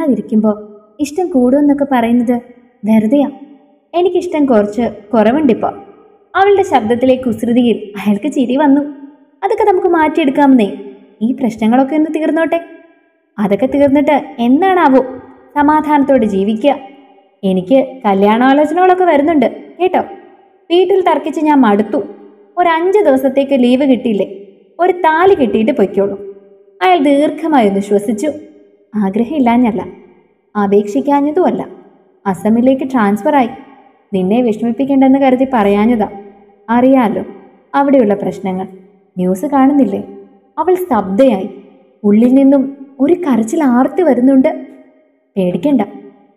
മിണ്ടാതിരിക്കുമ്പോൾ ഇഷ്ടം കൂടുമെന്നൊക്കെ പറയുന്നത് വെറുതെയാ. എനിക്കിഷ്ടം കുറച്ച് കുറവുണ്ടിപ്പോ. അവളുടെ ശബ്ദത്തിലെ കുസൃതിയിൽ അയാൾക്ക് ചിരി വന്നു. അതൊക്കെ നമുക്ക് മാറ്റിയെടുക്കാമെന്നേ. ഈ പ്രശ്നങ്ങളൊക്കെ ഒന്ന് തീർന്നോട്ടെ. അതൊക്കെ തീർന്നിട്ട് എന്താണാവോ സമാധാനത്തോടെ ജീവിക്കുക. എനിക്ക് കല്യാണാലോചനകളൊക്കെ വരുന്നുണ്ട് കേട്ടോ. വീട്ടിൽ തർക്കിച്ച് ഞാൻ മടുത്തു. ഒരു 5 ദിവസത്തേക്ക് ലീവ് കിട്ടിയില്ലേ? ഒരു താലി കിട്ടിയിട്ട് പൊയ്ക്കോളൂ. അയാൾ ദീർഘമായി ഒന്ന് ശ്വസിച്ചു. ആഗ്രഹമില്ലാഞ്ഞല്ല, അപേക്ഷിക്കാഞ്ഞതുമല്ല. അസമിലേക്ക് ട്രാൻസ്ഫർ ആയി. നിന്നെ വിഷമിപ്പിക്കേണ്ടെന്ന് കരുതി പറയാഞ്ഞതാ. അറിയാലോ അവിടെയുള്ള പ്രശ്നങ്ങൾ. ന്യൂസ് കാണുന്നില്ലേ? അവൾ സ്തബ്ധയായി. ഉള്ളിൽ നിന്നും ഒരു കരച്ചിൽ ആർത്തി വരുന്നുണ്ട്. പേടിക്കണ്ട,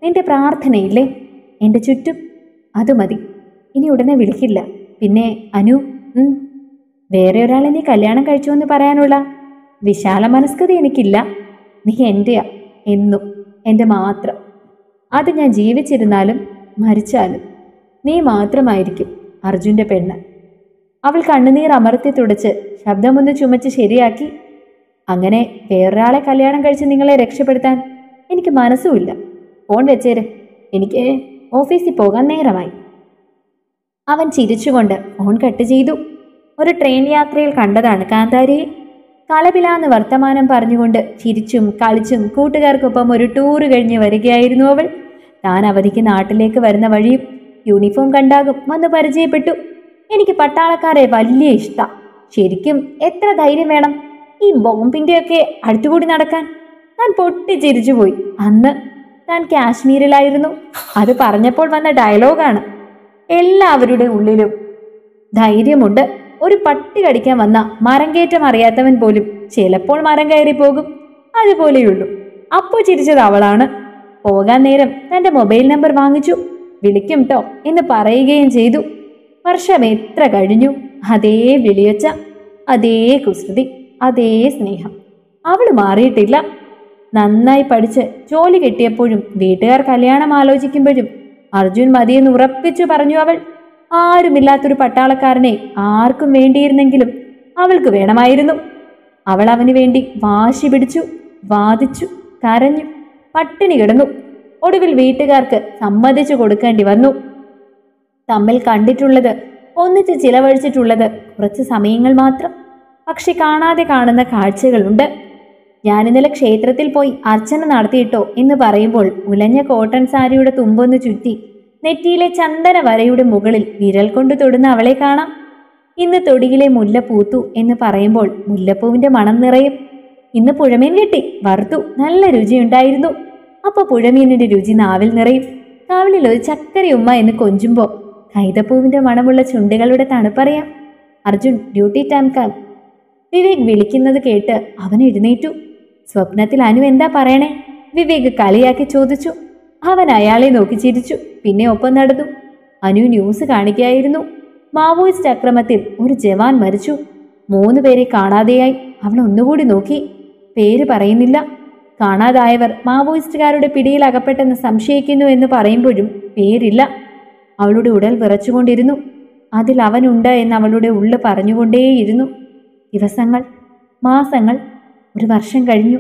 നിന്റെ പ്രാർത്ഥനയില്ലേ എൻ്റെ ചുറ്റും, അത് മതി. ഇനി ഉടനെ വിളിക്കില്ല. പിന്നെ അനു, വേറെ ഒരാളെ നീ കല്യാണം കഴിച്ചു എന്ന് പറയാനുള്ള വിശാല മനസ്കത എനിക്കില്ല. നീ എൻ്റെയാ, എന്നും എൻ്റെ മാത്രം. അത് ഞാൻ ജീവിച്ചിരുന്നാലും മരിച്ചാലും നീ മാത്രമായിരിക്കും അർജുൻ്റെ പെണ്ണ്. അവൾ കണ്ണുനീർ അമർത്തി തുടച്ച് ശബ്ദമൊന്ന് ചുമച്ച് ശരിയാക്കി. അങ്ങനെ വേറൊരാളെ കല്യാണം കഴിച്ച് നിങ്ങളെ രക്ഷപ്പെടുത്താൻ എനിക്ക് മനസ്സുമില്ല. ഫോൺ വെച്ചേര്, എനിക്ക് ഓഫീസിൽ പോകാൻ നേരമായി. അവൻ ചിരിച്ചുകൊണ്ട് ഫോൺ കട്ട് ചെയ്തു. ഒരു ട്രെയിൻ യാത്രയിൽ കണ്ടതാണ് കാന്താരിയെ. കലപിലാന്ന് വർത്തമാനം പറഞ്ഞുകൊണ്ട് ചിരിച്ചും കളിച്ചും കൂട്ടുകാർക്കൊപ്പം ഒരു ടൂറ് കഴിഞ്ഞ് വരികയായിരുന്നു അവൾ. താൻ അവധിക്ക് നാട്ടിലേക്ക് വരുന്ന വഴിയും യൂണിഫോം കണ്ടാകും വന്ന് പരിചയപ്പെട്ടു. എനിക്ക് പട്ടാളക്കാരെ വലിയ ഇഷ്ടാ. ശരിക്കും എത്ര ധൈര്യം വേണം ഈ ബോംബിൻ്റെയൊക്കെ അടുത്തുകൂടി നടക്കാൻ. താൻ പൊട്ടിച്ചിരിച്ചുപോയി. അന്ന് താൻ കാശ്മീരിലായിരുന്നു. അത് പറഞ്ഞപ്പോൾ വന്ന ഡയലോഗാണ്. എല്ലാവരുടെ ഉള്ളിലും ധൈര്യമുണ്ട്. ഒരു പട്ടി കടിക്കാൻ വന്ന മരം കയറ്റം അറിയാത്തവൻ പോലും ചിലപ്പോൾ മരം കയറി പോകും. അതുപോലെയുള്ളൂ. അപ്പോൾ ചിരിച്ചത് അവളാണ്. പോകാൻ നേരം തൻ്റെ മൊബൈൽ നമ്പർ വാങ്ങിച്ചു. വിളിക്കും ട്ടോ എന്ന് പറയുകയും ചെയ്തു. വർഷം എത്ര കഴിഞ്ഞു, അതേ വിളിയൊച്ച, അതേ കുസൃതി, അതേ സ്നേഹം. അവൾ മാറിയിട്ടില്ല. നന്നായി പഠിച്ച് ജോലി കിട്ടിയപ്പോഴും വീട്ടുകാർ കല്യാണം ആലോചിക്കുമ്പോഴും അർജുൻ മതിയെന്ന് ഉറപ്പിച്ചു പറഞ്ഞു അവൾ. ആരുമില്ലാത്തൊരു പട്ടാളക്കാരനെ ആർക്കും വേണ്ടിയിരുന്നെങ്കിലും അവൾക്ക് വേണമായിരുന്നു. അവൾ അവന് വേണ്ടി വാശി പിടിച്ചു, വാദിച്ചു, കരഞ്ഞു, പട്ടിണി കിടന്നു. ഒടുവിൽ വീട്ടുകാർക്ക് സമ്മതിച്ചു കൊടുക്കേണ്ടി വന്നു. തമ്മിൽ കണ്ടിട്ടുള്ളത്, ഒന്നിച്ച് ചിലവഴിച്ചിട്ടുള്ളത് കുറച്ച് സമയങ്ങൾ മാത്രം. പക്ഷെ കാണാതെ കാണുന്ന കാഴ്ചകളുണ്ട്. ഞാനിന്നലെ ക്ഷേത്രത്തിൽ പോയി അർച്ചന നടത്തിയിട്ടോ എന്ന് പറയുമ്പോൾ ഉലഞ്ഞ കോട്ടൺ സാരിയുടെ തുമ്പൊന്ന് ചുറ്റി നെറ്റിയിലെ ചന്ദന വരയുടെ മുകളിൽ വിരൽ കൊണ്ട് തൊടുന്ന അവളെ കാണാം. ഇന്ന് തൊടിയിലെ മുല്ല പൂത്തു എന്ന് പറയുമ്പോൾ മുല്ലപ്പൂവിന്റെ മണം നിറയും. ഇന്ന് പുഴമീൻ കിട്ടി, വറുത്തു, നല്ല രുചിയുണ്ടായിരുന്നു. അപ്പൊ പുഴമീനിന്റെ രുചി നാവിൽ നിറയും. കാവിളിൽ ഒരു ചക്കരയുമ്മ എന്ന് കൊഞ്ചുമ്പോ കൈതപ്പൂവിന്റെ മണമുള്ള ചുണ്ടുകളുടെ തണുപ്പറിയാം. അർജുൻ ഡ്യൂട്ടി ടൈം കാൽ. വിവേക് വിളിക്കുന്നത് കേട്ട് അവൻ എഴുന്നേറ്റു. സ്വപ്നത്തിൽ അനു എന്താ പറയണേ? വിവേക് കളിയാക്കി ചോദിച്ചു. അവൻ അയാളെ നോക്കി ചിരിച്ചു. പിന്നെ ഒപ്പം നടന്നു. അനു ന്യൂസ് കാണിക്കുകയായിരുന്നു. മാവോയിസ്റ്റ് അക്രമത്തിൽ ഒരു ജവാൻ മരിച്ചു. 3 പേരെ കാണാതെയായി. അവൾ ഒന്നുകൂടി നോക്കി. പേര് പറയുന്നില്ല. കാണാതായവർ മാവോയിസ്റ്റുകാരുടെ പിടിയിൽ അകപ്പെട്ടെന്ന് സംശയിക്കുന്നു എന്ന് പറയുമ്പോഴും പേരില്ല. അവളുടെ ഉടൽ വിറച്ചുകൊണ്ടിരുന്നു. അതിൽ അവനുണ്ട് എന്ന് അവളുടെ ഉള്ളു പറഞ്ഞുകൊണ്ടേയിരുന്നു. ദിവസങ്ങൾ, മാസങ്ങൾ, 1 വർഷം കഴിഞ്ഞു.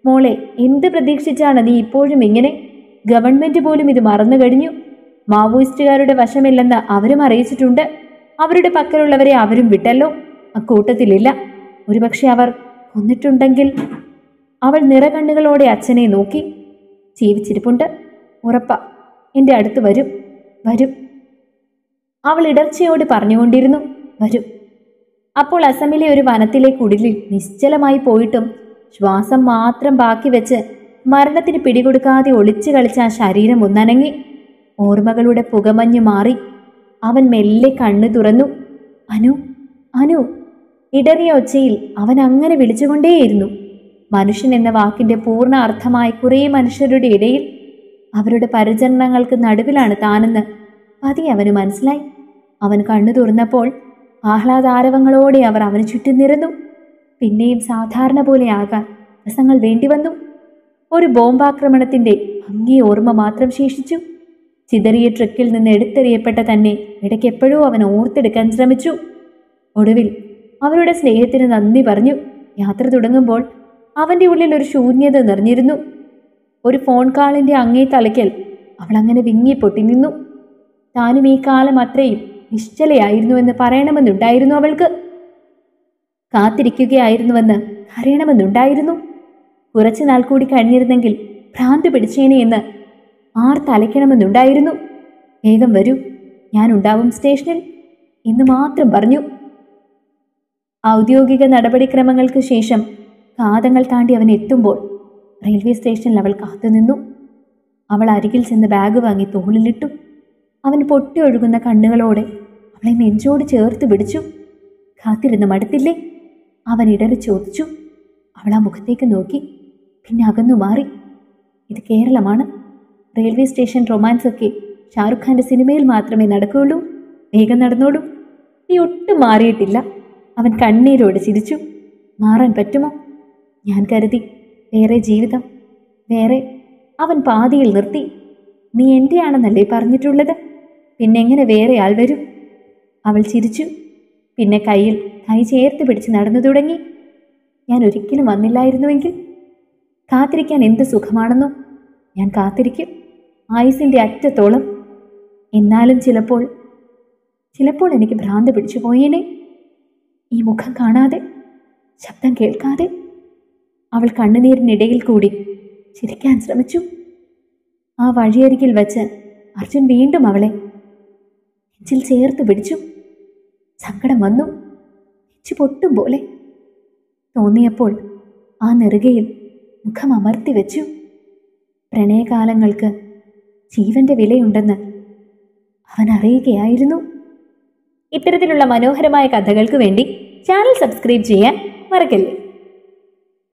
മോളെ, എന്ത് പ്രതീക്ഷിച്ചാണ് നീ ഇപ്പോഴും ഇങ്ങനെ? ഗവൺമെന്റ് പോലും ഇത് മറന്നു കഴിഞ്ഞു. മാവോയിസ്റ്റുകാരുടെ വശമില്ലെന്ന് അവരും അറിയിച്ചിട്ടുണ്ട്. അവരുടെ പക്കലുള്ളവരെ അവരും വിട്ടല്ലോ. അക്കൂട്ടത്തിലില്ല. ഒരുപക്ഷെ അവർ കൊന്നിട്ടുണ്ടെങ്കിൽ. അവൾ നിറകണ്ണുകളോടെ അച്ഛനെ നോക്കി. ജീവിച്ചിരിപ്പുണ്ട്, ഉറപ്പാ. എൻ്റെ അടുത്ത് വരും, വരും. അവൾ ഇടർച്ചയോട് പറഞ്ഞുകൊണ്ടിരുന്നു. വരും. അപ്പോൾ അസമിലെ ഒരു വനത്തിലെ കുടിലിൽ നിശ്ചലമായി പോയിട്ടും ശ്വാസം മാത്രം ബാക്കി വെച്ച് മരണത്തിന് പിടികൊടുക്കാതെ ഒളിച്ചു കളിച്ച ആ ശരീരം ഒന്നനങ്ങി. ഓർമ്മകളുടെ പുകമഞ്ഞു മാറി. അവൻ മെല്ലെ കണ്ണു തുറന്നു. അനു, അനു. ഇടറിയ ഒച്ചയിൽ അവൻ അങ്ങനെ വിളിച്ചുകൊണ്ടേയിരുന്നു. മനുഷ്യൻ എന്ന വാക്കിന്റെ പൂർണ്ണ അർത്ഥമായി കുറേ മനുഷ്യരുടെ ഇടയിൽ അവരുടെ പരിചരണങ്ങൾക്ക് നടുവിലാണ് താനെന്ന് പതി അവന് മനസ്സിലായി. അവൻ കണ്ണു തുറന്നപ്പോൾ ആഹ്ലാദാരവങ്ങളോടെ അവർ അവന് ചുറ്റും നിരന്നു. പിന്നെയും സാധാരണ പോലെ ആകാൻ ദിവസങ്ങൾ വേണ്ടിവന്നു. ഒരു ബോംബാക്രമണത്തിന്റെ ഭംഗിയ ഓർമ്മ മാത്രം ശേഷിച്ചു. ചിതറിയ ട്രക്കിൽ നിന്ന് എടുത്തെറിയപ്പെട്ട തന്നെ ഇടയ്ക്കെപ്പോഴോ അവൻ ഓർത്തെടുക്കാൻ ശ്രമിച്ചു. ഒടുവിൽ അവരുടെ സ്നേഹത്തിന് നന്ദി പറഞ്ഞു യാത്ര തുടങ്ങുമ്പോൾ അവന്റെ ഉള്ളിൽ ഒരു ശൂന്യത നിറഞ്ഞിരുന്നു. ഒരു ഫോൺ കാളിൻ്റെ അങ്ങേ തലയ്ക്കൽ അവളങ്ങനെ വിങ്ങിപ്പൊട്ടി നിന്നു. താനും ഈ കാലം അത്രയും നിശ്ചലയായിരുന്നുവെന്ന് പറയണമെന്നുണ്ടായിരുന്നു അവൾക്ക്. കാത്തിരിക്കുകയായിരുന്നുവെന്ന് അറിയണമെന്നുണ്ടായിരുന്നു. കുറച്ചുനാൾ കൂടി കഴിഞ്ഞിരുന്നെങ്കിൽ ഭ്രാന്ത് പിടിച്ചേനെ എന്ന് തലയ്ക്കണമെന്നുണ്ടായിരുന്നു. വേഗം വരൂ, ഞാനുണ്ടാവും സ്റ്റേഷനിൽ എന്ന് മാത്രം പറഞ്ഞു. ഔദ്യോഗിക നടപടിക്രമങ്ങൾക്ക് ശേഷം കാതങ്ങൾ താണ്ടി അവൻ എത്തുമ്പോൾ റെയിൽവേ സ്റ്റേഷനിൽ അവൾ കാത്തുനിന്നു. അവൾ അരികിൽ ചെന്ന് ബാഗ് വാങ്ങി തോളിലിട്ടു. അവൻ പൊട്ടിയൊഴുകുന്ന കണ്ണുകളോടെ അവളെ നെഞ്ചോട് ചേർത്ത് പിടിച്ചു. കാത്തിരുന്ന് മടുത്തില്ലേ? അവൻ ഇടറി ചോദിച്ചു. അവൾ ആ മുഖത്തേക്ക് നോക്കി, പിന്നെ അകന്നു മാറി. ഇത് കേരളമാണ്. റെയിൽവേ സ്റ്റേഷൻ റൊമാൻസൊക്കെ ഷാറുഖ് ഖാന്റെ സിനിമയിൽ മാത്രമേ നടക്കുകയുള്ളൂ. വേഗം നടന്നോളൂ. നീ ഒട്ടും മാറിയിട്ടില്ല. അവൻ കണ്ണീരോടെ ചിരിച്ചു. മാറാൻ പറ്റുമോ? ഞാൻ കരുതി വേറെ ജീവിതം, വേറെ. അവൻ പാതിയിൽ നിർത്തി. നീ എൻ്റെയാണെന്നല്ലേ പറഞ്ഞിട്ടുള്ളത്? പിന്നെങ്ങനെ വേറെ ആൾ വരും? അവൾ ചിരിച്ചു. പിന്നെ കയ്യിൽ കൈ ചേർത്ത് പിടിച്ച് നടന്നു തുടങ്ങി. ഞാൻ ഒരിക്കലും വന്നില്ലായിരുന്നുവെങ്കിൽ? കാത്തിരിക്കാൻ എന്ത് സുഖമാണെന്നോ. ഞാൻ കാത്തിരിക്കും ആയുസിൻ്റെ അറ്റത്തോളം. എന്നാലും ചിലപ്പോൾ എനിക്ക് ഭ്രാന്ത് പിടിച്ചു പോയേനെ. ഈ മുഖം കാണാതെ, ശബ്ദം കേൾക്കാതെ. അവൾ കണ്ണുനീരിനിടയിൽ കൂടി ചിരിക്കാൻ ശ്രമിച്ചു. ആ വഴിയരികിൽ വച്ച് അർജുൻ വീണ്ടും അവളെ നെഞ്ചിൽ ചേർത്ത് പിടിച്ചു. സങ്കടം വന്നു. നെഞ്ചു പൊട്ടും പോലെ തോന്നിയപ്പോൾ ആ നെറുകയിൽ മുഖം അമർത്തി വെച്ചു. പ്രണയകാലങ്ങൾക്ക് ജീവന്റെ വിലയുണ്ടെന്ന് അവൻ അറിയുകയായിരുന്നു. ഇത്തരത്തിലുള്ള മനോഹരമായ കഥകൾക്ക് വേണ്ടി ചാനൽ സബ്സ്ക്രൈബ് ചെയ്യാൻ മറക്കല്ലേ.